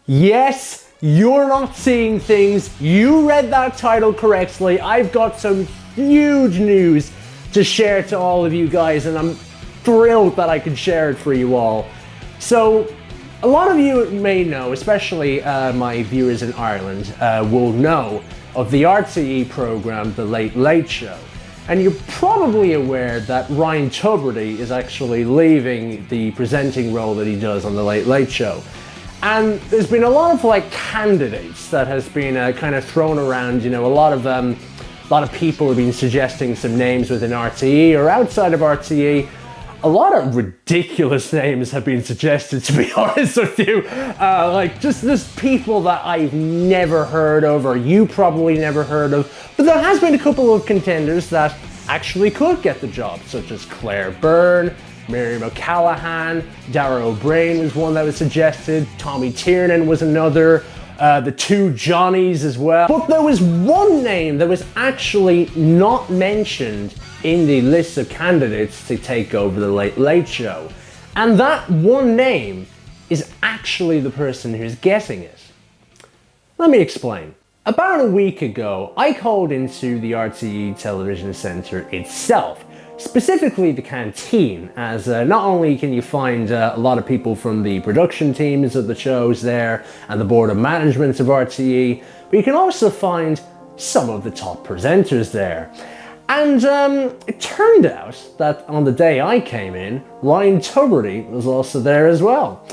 Yes, you're not seeing things. You read that title correctly. I've got some huge news to share to all of you guys, and I'm thrilled that I can share it for you all. So, a lot of you may know, especially my viewers in Ireland, will know of the RTÉ program, The Late Late Show. And you're probably aware that Ryan Tubridy is actually leaving the presenting role that he does on The Late Late Show. And there's been a lot of candidates that has been kind of thrown around. You know, a lot of people have been suggesting some names within RTÉ or outside of RTÉ. A lot of ridiculous names have been suggested, to be honest with you. Just people that I've never heard of, or you probably never heard of. But there has been a couple of contenders that actually could get the job, such as Claire Byrne, Miriam O'Callaghan, Dara O'Brien was one that was suggested, Tommy Tiernan was another, the two Johnnies as well. But there was one name that was actually not mentioned in the list of candidates to take over the Late Late Show. And that one name is actually the person who's getting it. Let me explain. About a week ago, I called into the RTÉ Television Centre itself, specifically the canteen, as not only can you find a lot of people from the production teams of the shows there and the board of management of RTÉ, but you can also find some of the top presenters there. And it turned out that on the day I came in, Ryan Tubridy was also there as well.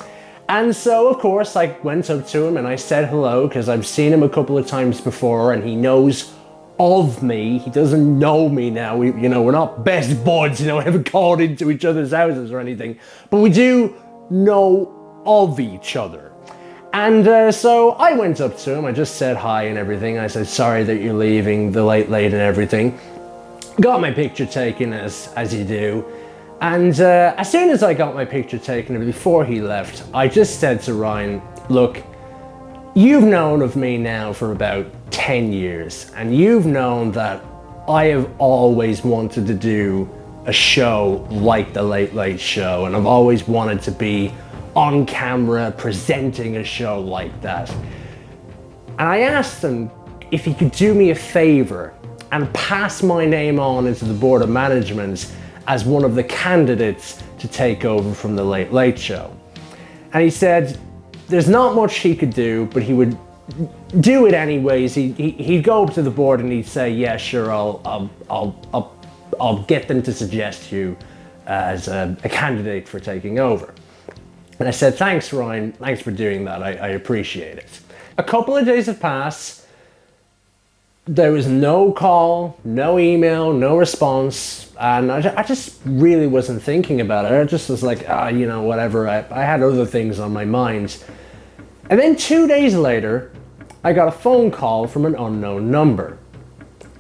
And so, of course, I went up to him and I said hello, because I've seen him a couple of times before and he knows of me. He doesn't know me now. We're not best buds, we haven't called into each other's houses or anything, but we do know of each other. And so I went up to him, I just said hi and everything. I said, sorry that you're leaving the Late Late and everything. Got my picture taken as you do. And as soon as I got my picture taken, before he left, I just said to Ryan, look, you've known of me now for about 10 years, and you've known that I have always wanted to do a show like The Late Late Show, and I've always wanted to be on camera presenting a show like that. And I asked him if he could do me a favor and pass my name on into the board of management as one of the candidates to take over from The Late Late Show. And he said there's not much he could do, but he would do it anyways. He'd go up to the board and he'd say, yeah, sure, I'll get them to suggest you as a candidate for taking over. And I said, thanks, Ryan, thanks for doing that, I appreciate it. A couple of days have passed. There was no call, no email, no response, and I just really wasn't thinking about it. I just was like, whatever, I had other things on my mind. And then 2 days later, I got a phone call from an unknown number.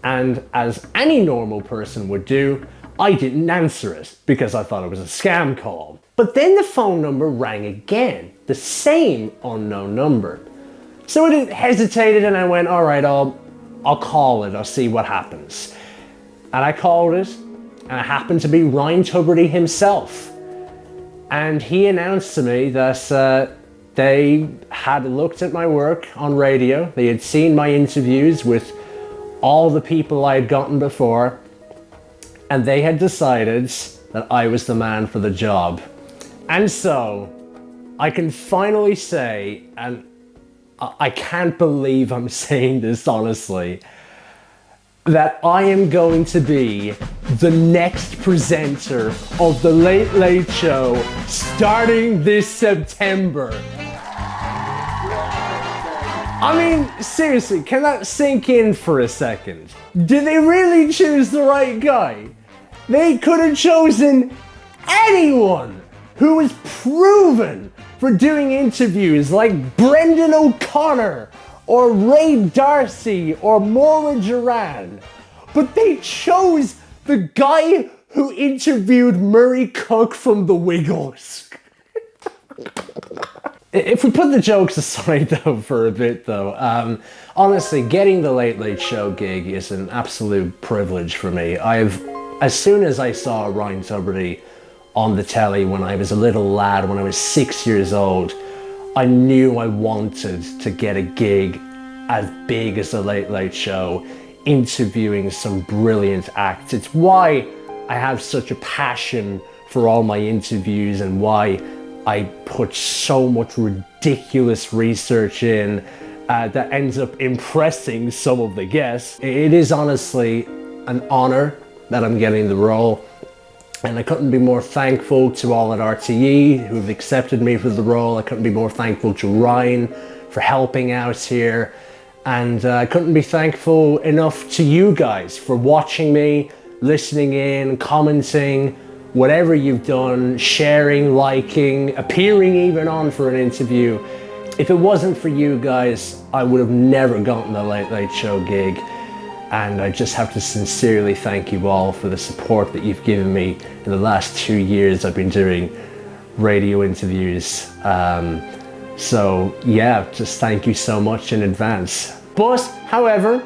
And as any normal person would do, I didn't answer it because I thought it was a scam call. But then the phone number rang again, the same unknown number. So I hesitated and I went, all right, I'll call it, I'll see what happens. And I called it, and it happened to be Ryan Tubridy himself. And he announced to me that they had looked at my work on radio, they had seen my interviews with all the people I had gotten before, and they had decided that I was the man for the job. And so, I can finally say, and I can't believe I'm saying this honestly, that I am going to be the next presenter of The Late Late Show starting this September. I mean, seriously, can that sink in for a second? Did they really choose the right guy? They could have chosen anyone who was proven for doing interviews like Brendan O'Connor or Ray Darcy or Maura Duran. But they chose the guy who interviewed Murray Cook from The Wiggles. If we put the jokes aside though for a bit though, honestly, getting the Late Late Show gig is an absolute privilege for me. As soon as I saw Ryan Tubridy on the telly when I was a little lad, when I was 6 years old, I knew I wanted to get a gig as big as the Late Late Show, interviewing some brilliant acts. It's why I have such a passion for all my interviews and why I put so much ridiculous research in that ends up impressing some of the guests. It is honestly an honor that I'm getting the role, and I couldn't be more thankful to all at RTÉ who've accepted me for the role. I couldn't be more thankful to Ryan for helping out here, and I couldn't be thankful enough to you guys for watching me, listening in, commenting, whatever you've done, sharing, liking, appearing even on for an interview. If it wasn't for you guys, I would have never gotten the Late Late Show gig. And I just have to sincerely thank you all for the support that you've given me in the last 2 years I've been doing radio interviews. So yeah, just thank you so much in advance. But, however,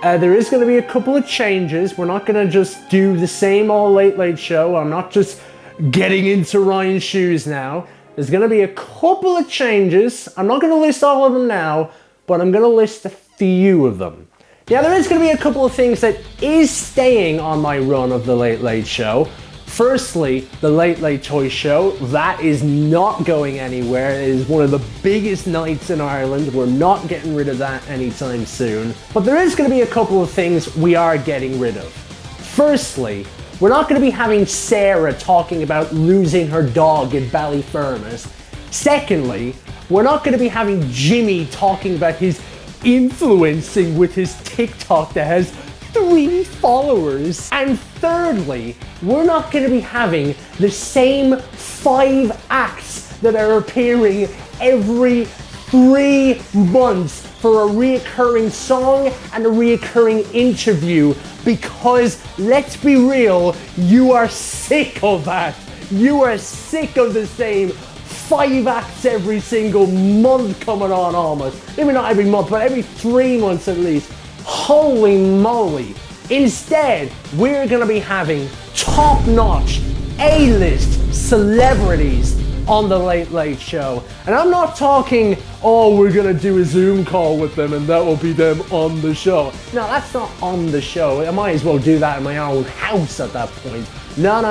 there is going to be a couple of changes. We're not going to just do the same old Late Late Show. I'm not just getting into Ryan's shoes now. There's going to be a couple of changes. I'm not going to list all of them now, but I'm going to list a few of them. Now, there is going to be a couple of things that is staying on my run of the Late Late Show. Firstly, the Late Late Toy Show. That is not going anywhere. It is one of the biggest nights in Ireland. We're not getting rid of that anytime soon. But there is going to be a couple of things we are getting rid of. Firstly, we're not going to be having Sarah talking about losing her dog in Ballyfermot. Secondly, we're not going to be having Jimmy talking about his influencing with his TikTok that has 3 followers. And thirdly, we're not going to be having the same 5 acts that are appearing every 3 months for a reoccurring song and a reoccurring interview, because let's be real, you are sick of that. You are sick of the same 5 acts every single month coming on almost. Maybe not every month, but every 3 months at least. Holy moly. Instead, we're gonna be having top-notch A-list celebrities on the Late Late Show. And I'm not talking, oh, we're gonna do a Zoom call with them and that will be them on the show. No, that's not on the show. I might as well do that in my own house at that point. No.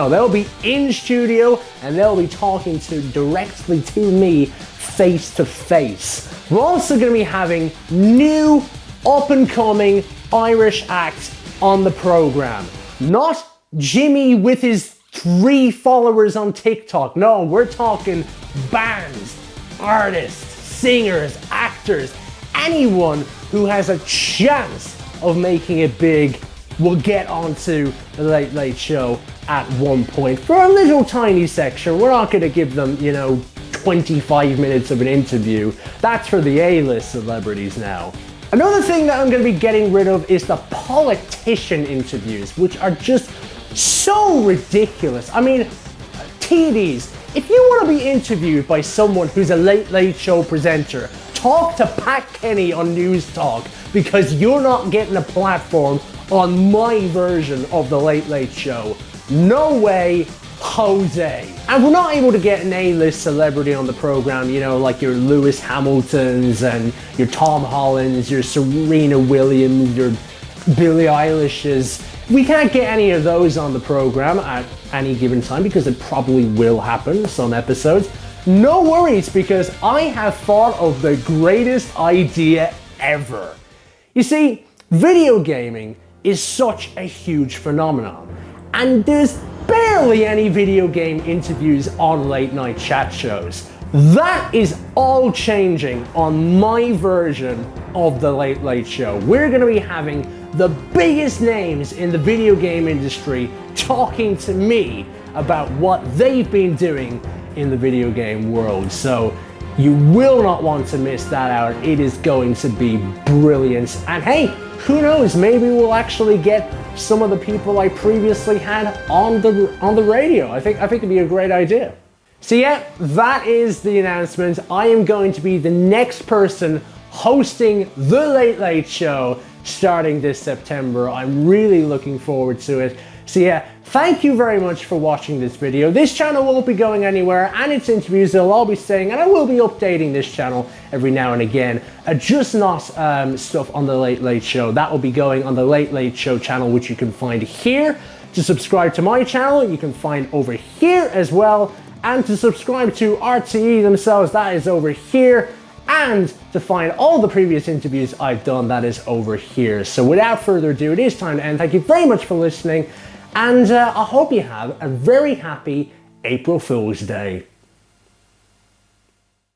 They'll be in studio and they'll be talking directly to me face to face. We're also gonna be having new up-and-coming Irish acts on the program. Not Jimmy with his 3 followers on TikTok. No, we're talking bands, artists, singers, actors, anyone who has a chance of making it big will get onto the Late Late Show at one point for a little tiny section. We're not gonna give them, 25 minutes of an interview. That's for the A-list celebrities now. Another thing that I'm going to be getting rid of is the politician interviews, which are just so ridiculous. I mean, TDs, if you want to be interviewed by someone who's a Late Late Show presenter, talk to Pat Kenny on News Talk, because you're not getting a platform on my version of the Late Late Show. No way, Jose. And we're not able to get an A-list celebrity on the program, like your Lewis Hamiltons and your Tom Hollands, your Serena Williams, your Billie Eilishes. We can't get any of those on the program at any given time, because it probably will happen some episodes. No worries, because I have thought of the greatest idea ever. You see, video gaming is such a huge phenomenon, and there's barely any video game interviews on late night chat shows. That is all changing on my version of the Late Late Show. We're going to be having the biggest names in the video game industry talking to me about what they've been doing in the video game world. So you will not want to miss that out. It is going to be brilliant. And hey, who knows, maybe we'll actually get some of the people I previously had on the radio. I think it'd be a great idea. So yeah, that is the announcement. I am going to be the next person hosting the Late Late Show starting this September. I'm really looking forward to it. So yeah, Thank you very much for watching this video. This channel won't be going anywhere, and its interviews they'll all be staying, and I will be updating this channel every now and again. Just not stuff on the Late Late Show. That will be going on the Late Late Show channel, which you can find here. To subscribe to my channel, you can find over here as well. And to subscribe to RTÉ themselves, that is over here. And to find all the previous interviews I've done, that is over here. So without further ado, it is time to end. Thank you very much for listening. And I hope you have a very happy April Fool's Day.